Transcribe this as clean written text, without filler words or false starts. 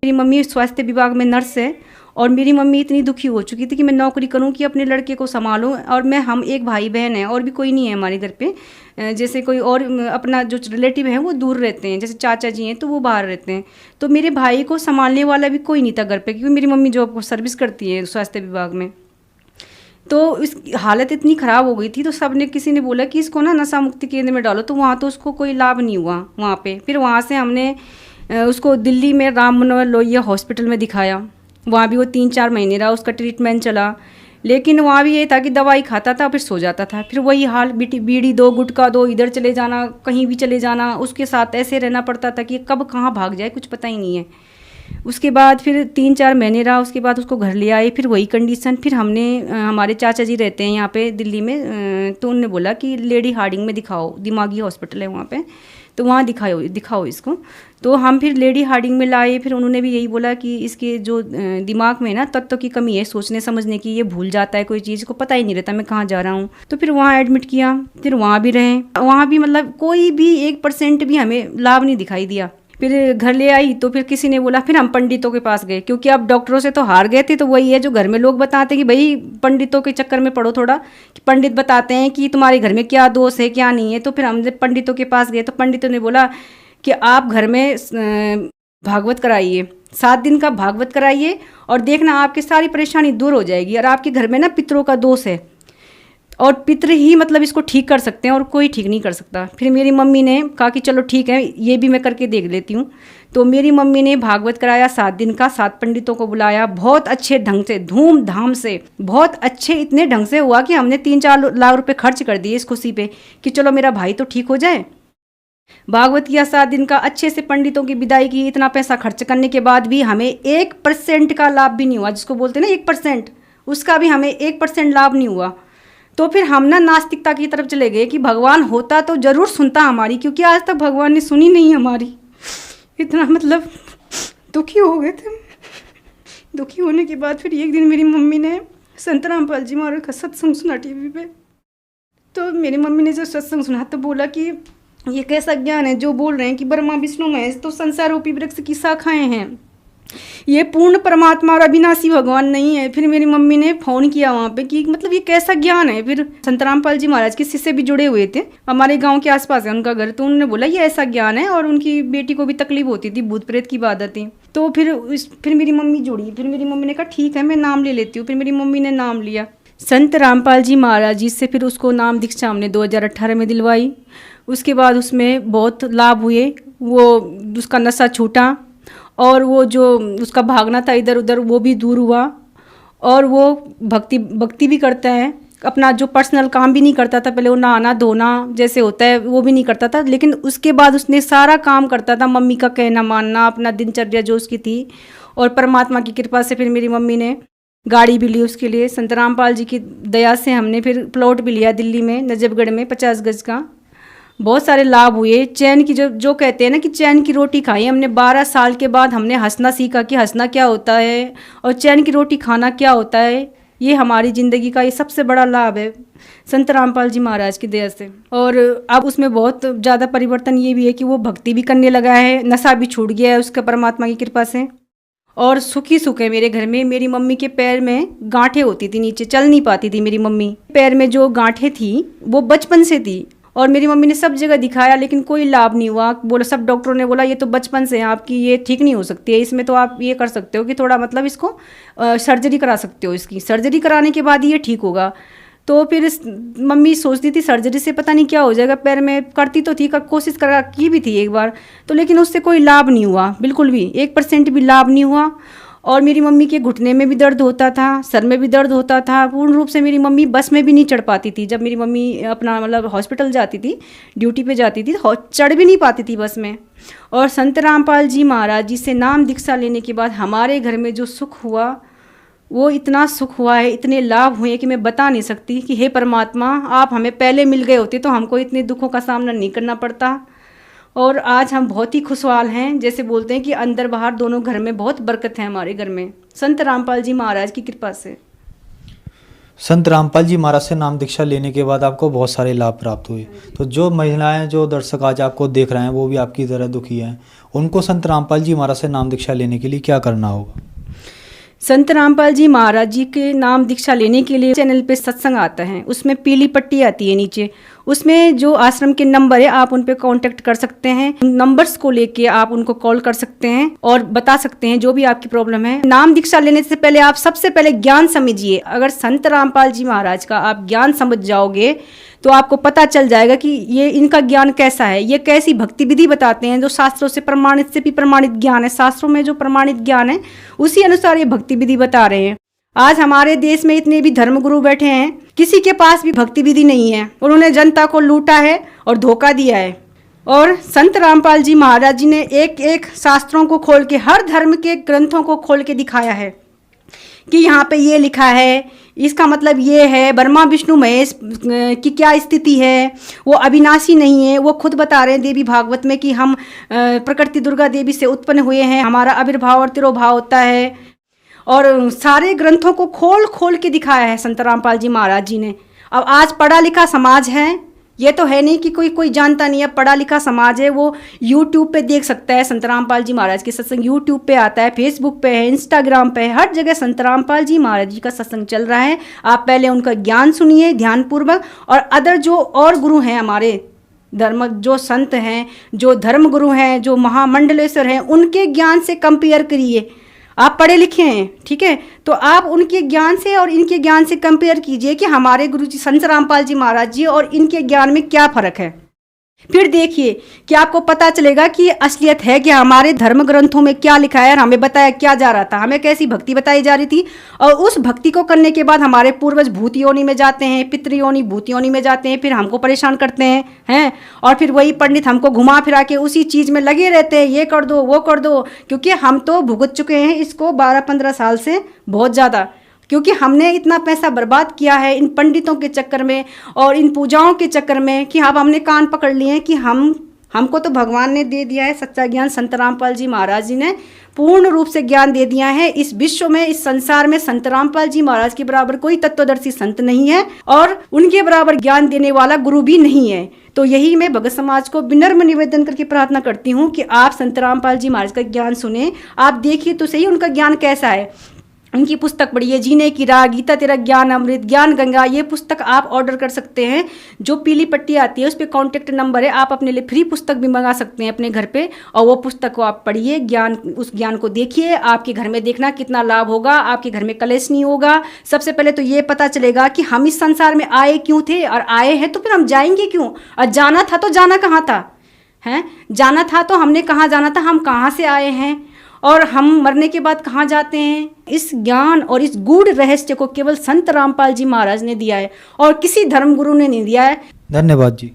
मेरी मम्मी स्वास्थ्य विभाग में नर्स है और मेरी मम्मी इतनी दुखी हो चुकी थी कि मैं नौकरी करूं कि अपने लड़के को संभालूं, और हम एक भाई बहन हैं और भी कोई नहीं है हमारे घर पे। जैसे कोई और अपना जो रिलेटिव है वो दूर रहते हैं, जैसे चाचा जी हैं तो वो बाहर रहते हैं, तो मेरे भाई को संभालने वाला भी कोई नहीं था घर पे, क्योंकि मेरी मम्मी जॉब सर्विस करती है स्वास्थ्य विभाग में। तो इस हालत इतनी ख़राब हो गई थी, तो सब ने किसी ने बोला कि इसको ना नशा मुक्ति केंद्र में डालो, तो वहाँ तो उसको कोई लाभ नहीं हुआ वहाँ पे। फिर वहाँ से हमने उसको दिल्ली में राम मनोहर लोहिया हॉस्पिटल में दिखाया। वहाँ भी वो 3-4 महीने रहा, उसका ट्रीटमेंट चला, लेकिन वहाँ भी ये था कि दवाई खाता था फिर सो जाता था। फिर वही हाल, बीड़ी दो, गुटखा दो, इधर चले जाना, कहीं भी चले जाना, उसके साथ ऐसे रहना पड़ता था कि कब कहाँ भाग जाए कुछ पता ही नहीं है। उसके बाद फिर 3-4 महीने रहा, उसके बाद उसको घर ले आए, फिर वही कंडीशन। फिर हमने हमारे चाचा जी रहते हैं यहाँ पे दिल्ली में, तो उन्होंने बोला कि लेडी हार्डिंग में दिखाओ, दिमागी हॉस्पिटल है वहाँ पे, तो वहाँ दिखाओ इसको। तो हम फिर लेडी हार्डिंग में लाए। फिर उन्होंने भी यही बोला कि इसके जो दिमाग में ना तत्व की कमी है, सोचने समझने की, ये भूल जाता है कोई चीज़ को, पता ही नहीं रहता मैं कहाँ जा रहा हूँ। तो फिर वहाँ एडमिट किया, फिर वहाँ भी रहे, वहाँ भी मतलब कोई भी 1% भी हमें लाभ नहीं दिखाई दिया। फिर घर ले आई तो फिर किसी ने बोला, फिर हम पंडितों के पास गए, क्योंकि अब डॉक्टरों से तो हार गए थे। तो वही है जो घर में लोग बताते कि भाई पंडितों के चक्कर में पड़ो थोड़ा, कि पंडित बताते हैं कि तुम्हारे घर में क्या दोष है क्या नहीं है। तो फिर हम जब पंडितों के पास गए तो पंडितों ने बोला कि आप घर में भागवत कराइए, 7 दिन का भागवत कराइए और देखना आपकी सारी परेशानी दूर हो जाएगी। और आपके घर में ना पितरों का दोष है और पितर ही मतलब इसको ठीक कर सकते हैं और कोई ठीक नहीं कर सकता। फिर मेरी मम्मी ने कहा कि चलो ठीक है, ये भी मैं करके देख लेती हूँ। तो मेरी मम्मी ने भागवत कराया 7 दिन का, 7 पंडितों को बुलाया, बहुत अच्छे ढंग से, धूमधाम से, बहुत अच्छे, इतने ढंग से हुआ कि हमने 3-4 लाख रुपए खर्च कर दिए इस खुशी पे कि चलो मेरा भाई तो ठीक हो जाए। भागवत किया 7 दिन का, अच्छे से पंडितों की विदाई की। इतना पैसा खर्च करने के बाद भी हमें 1% का लाभ भी नहीं हुआ, जिसको बोलते हैं ना 1%, उसका भी हमें 1% लाभ नहीं हुआ। तो फिर हम ना नास्तिकता की तरफ चले गए कि भगवान होता तो ज़रूर सुनता हमारी, क्योंकि आज तक भगवान ने सुनी नहीं हमारी। इतना मतलब दुखी हो गए थे। दुखी होने के बाद फिर एक दिन मेरी मम्मी ने संत रामपाल जी महाराज का सत्संग सुना टीवी पे। तो मेरी मम्मी ने जब सत्संग सुना तो बोला कि ये कैसा ज्ञान है जो बोल रहे हैं कि ब्रह्मा विष्णु महेश तो संसार रूपी वृक्ष की शाखाएं हैं, ये पूर्ण परमात्मा और अविनाशी भगवान नहीं है। फिर मेरी मम्मी ने फ़ोन किया वहाँ पे कि मतलब ये कैसा ज्ञान है। फिर संत रामपाल जी महाराज के शिष्य भी जुड़े हुए थे, हमारे गांव के आसपास है उनका घर, तो उन्होंने बोला ये ऐसा ज्ञान है। और उनकी बेटी को भी तकलीफ होती थी, भूत प्रेत की बात थी। तो फिर मेरी मम्मी जुड़ी। फिर मेरी मम्मी ने कहा ठीक है मैं नाम ले लेती हूँ। फिर मेरी मम्मी ने नाम लिया संत रामपाल जी महाराज जी से। फिर उसको नाम दीक्षा हमने 2018 में दिलवाई। उसके बाद उसमें बहुत लाभ हुए, वो उसका नशा छूटा और वो जो उसका भागना था इधर उधर वो भी दूर हुआ। और वो भक्ति भी करता है, अपना जो पर्सनल काम भी नहीं करता था पहले, वो नहाना धोना जैसे होता है वो भी नहीं करता था, लेकिन उसके बाद उसने सारा काम करता था, मम्मी का कहना मानना, अपना दिनचर्या जो उसकी थी। और परमात्मा की कृपा से फिर मेरी मम्मी ने गाड़ी भी ली उसके लिए, संत रामपाल जी की दया से हमने फिर प्लॉट भी लिया दिल्ली में नजफगढ़ में 50 गज का। बहुत सारे लाभ हुए। चैन की जो कहते हैं ना कि चैन की रोटी खाई हमने 12 साल के बाद। हमने हंसना सीखा कि हंसना क्या होता है और चैन की रोटी खाना क्या होता है। ये हमारी ज़िंदगी का ये सबसे बड़ा लाभ है संत रामपाल जी महाराज की दया से। और अब उसमें बहुत ज़्यादा परिवर्तन ये भी है कि वो भक्ति भी करने लगा है, नशा भी छूट गया है उसका परमात्मा की कृपा से। और सुखी सुख है मेरे घर में। मेरी मम्मी के पैर में गांठें होती थी, नीचे चल नहीं पाती थी मेरी मम्मी। पैर में जो गांठें थी वो बचपन से थी और मेरी मम्मी ने सब जगह दिखाया लेकिन कोई लाभ नहीं हुआ। बोला, सब डॉक्टरों ने बोला ये तो बचपन से है आपकी, ये ठीक नहीं हो सकती है, इसमें तो आप ये कर सकते हो कि थोड़ा मतलब इसको सर्जरी करा सकते हो, इसकी सर्जरी कराने के बाद ये ठीक होगा। तो फिर मम्मी सोचती थी सर्जरी से पता नहीं क्या हो जाएगा पैर में। करती तो थी, कोशिश करा की भी थी एक बार तो, लेकिन उससे कोई लाभ नहीं हुआ, बिल्कुल भी 1% भी लाभ नहीं हुआ। और मेरी मम्मी के घुटने में भी दर्द होता था, सर में भी दर्द होता था। पूर्ण रूप से मेरी मम्मी बस में भी नहीं चढ़ पाती थी। जब मेरी मम्मी अपना मतलब हॉस्पिटल जाती थी, ड्यूटी पे जाती थी, चढ़ भी नहीं पाती थी बस में। और संत रामपाल जी महाराज जी से नाम दीक्षा लेने के बाद हमारे घर में जो सुख हुआ वो इतना सुख हुआ है, इतने लाभ हुए कि मैं बता नहीं सकती कि हे परमात्मा आप हमें पहले मिल गए होते तो हमको इतने दुखों का सामना नहीं करना पड़ता। और आज हम बहुत ही खुशहाल हैं, जैसे बोलते हैं कि अंदर बाहर दोनों घर में बहुत बरकत है हमारे घर में संत रामपाल जी महाराज की कृपा से। संत रामपाल जी महाराज से नाम दीक्षा लेने के बाद आपको बहुत सारे लाभ प्राप्त हुए। तो जो महिलाएं, जो दर्शक आज आपको देख रहे हैं, वो भी आपकी तरह दुखी हैं, उनको संत रामपाल जी महाराज से नाम दीक्षा लेने के लिए क्या करना होगा? संत रामपाल जी महाराज जी के नाम दीक्षा लेने के लिए चैनल पे सत्संग आता है, उसमें पीली पट्टी आती है नीचे, उसमें जो आश्रम के नंबर है आप उन पे कांटेक्ट कर सकते हैं। उन नंबर्स को लेके आप उनको कॉल कर सकते हैं और बता सकते हैं जो भी आपकी प्रॉब्लम है। नाम दीक्षा लेने से पहले आप सबसे पहले ज्ञान समझिए। अगर संत रामपाल जी महाराज का आप ज्ञान समझ जाओगे तो आपको पता चल जाएगा कि ये इनका ज्ञान कैसा है, ये कैसी भक्ति विधि बताते हैं जो शास्त्रों से प्रमाणित, से भी प्रमाणित ज्ञान है। शास्त्रों में जो प्रमाणित ज्ञान है उसी अनुसार ये भक्ति विधि बता रहे हैं। आज हमारे देश में इतने भी धर्मगुरु बैठे हैं, किसी के पास भी भक्ति विधि नहीं है। उन्होंने जनता को लूटा है और धोखा दिया है। और संत रामपाल जी महाराज जी ने एक एक शास्त्रों को खोल के, हर धर्म के ग्रंथों को खोल के दिखाया है कि यहाँ पे ये लिखा है, इसका मतलब ये है। ब्रह्मा विष्णु महेश की क्या स्थिति है, वो अविनाशी नहीं है। वो खुद बता रहे हैं देवी भागवत में कि हम प्रकृति दुर्गा देवी से उत्पन्न हुए हैं, हमारा आविर्भाव और तिरोभाव होता है। और सारे ग्रंथों को खोल खोल के दिखाया है संत रामपाल जी महाराज जी ने। अब आज पढ़ा लिखा समाज है, ये तो है नहीं कि कोई जानता नहीं है। पढ़ा लिखा समाज है, वो यूट्यूब पे देख सकता है। संत रामपाल जी महाराज के सत्संग यूट्यूब पे आता है, फेसबुक पे है, इंस्टाग्राम पे है, हर जगह संत रामपाल जी महाराज जी का सत्संग चल रहा है। आप पहले उनका ज्ञान सुनिए ध्यानपूर्वक, और अदर जो और गुरु हैं हमारे धर्म, जो संत हैं, जो धर्म गुरु हैं, जो महामंडलेश्वर हैं, उनके ज्ञान से कंपेयर करिए। आप पढ़े लिखे हैं, ठीक है, तो आप उनके ज्ञान से और इनके ज्ञान से कंपेयर कीजिए कि हमारे गुरु जी संत रामपाल जी महाराज जी और इनके ज्ञान में क्या फ़र्क है। फिर देखिए कि आपको पता चलेगा कि असलियत है कि हमारे धर्म ग्रंथों में क्या लिखा है और हमें बताया क्या जा रहा था, हमें कैसी भक्ति बताई जा रही थी। और उस भक्ति को करने के बाद हमारे पूर्वज भूत योनि में जाते हैं, पितृयोनि भूत योनि में जाते हैं, फिर हमको परेशान करते हैं और फिर वही पंडित हमको घुमा फिरा के उसी चीज़ में लगे रहते हैं, ये कर दो वो कर दो। क्योंकि हम तो भुगत चुके हैं इसको 12-15 साल से बहुत ज़्यादा, क्योंकि हमने इतना पैसा बर्बाद किया है इन पंडितों के चक्कर में और इन पूजाओं के चक्कर में कि अब हमने कान पकड़ लिए हैं कि हमको तो भगवान ने दे दिया है सच्चा ज्ञान। संत रामपाल जी महाराज जी ने पूर्ण रूप से ज्ञान दे दिया है। इस विश्व में, इस संसार में संत रामपाल जी महाराज के बराबर कोई तत्वदर्शी संत नहीं है और उनके बराबर ज्ञान देने वाला गुरु भी नहीं है। तो यही मैं भगत समाज को विनम्र निवेदन करके प्रार्थना करती हूँ कि आप संत रामपाल जी महाराज का ज्ञान सुने। आप देखिए तो सही उनका ज्ञान कैसा है। उनकी पुस्तक पढ़िए, जीने की राह, गीता तेरा ज्ञान अमृत, ज्ञान गंगा, ये पुस्तक आप ऑर्डर कर सकते हैं। जो पीली पट्टी आती है उस पर कॉन्टेक्ट नंबर है, आप अपने लिए फ्री पुस्तक भी मंगा सकते हैं अपने घर पे, और वो पुस्तक को आप पढ़िए, उस ज्ञान को देखिए। आपके घर में देखना कितना लाभ होगा, आपके घर में कलेश नहीं होगा। सबसे पहले तो ये पता चलेगा कि हम इस संसार में आए क्यों थे, और आए हैं तो फिर हम जाएंगे क्यों, और जाना था तो जाना कहाँ था, हैं जाना था तो हमने कहाँ जाना था, हम कहाँ से आए हैं और हम मरने के बाद कहाँ जाते हैं। इस ज्ञान और इस गूढ़ रहस्य को केवल संत रामपाल जी महाराज ने दिया है और किसी धर्मगुरु ने नहीं दिया है। धन्यवाद जी।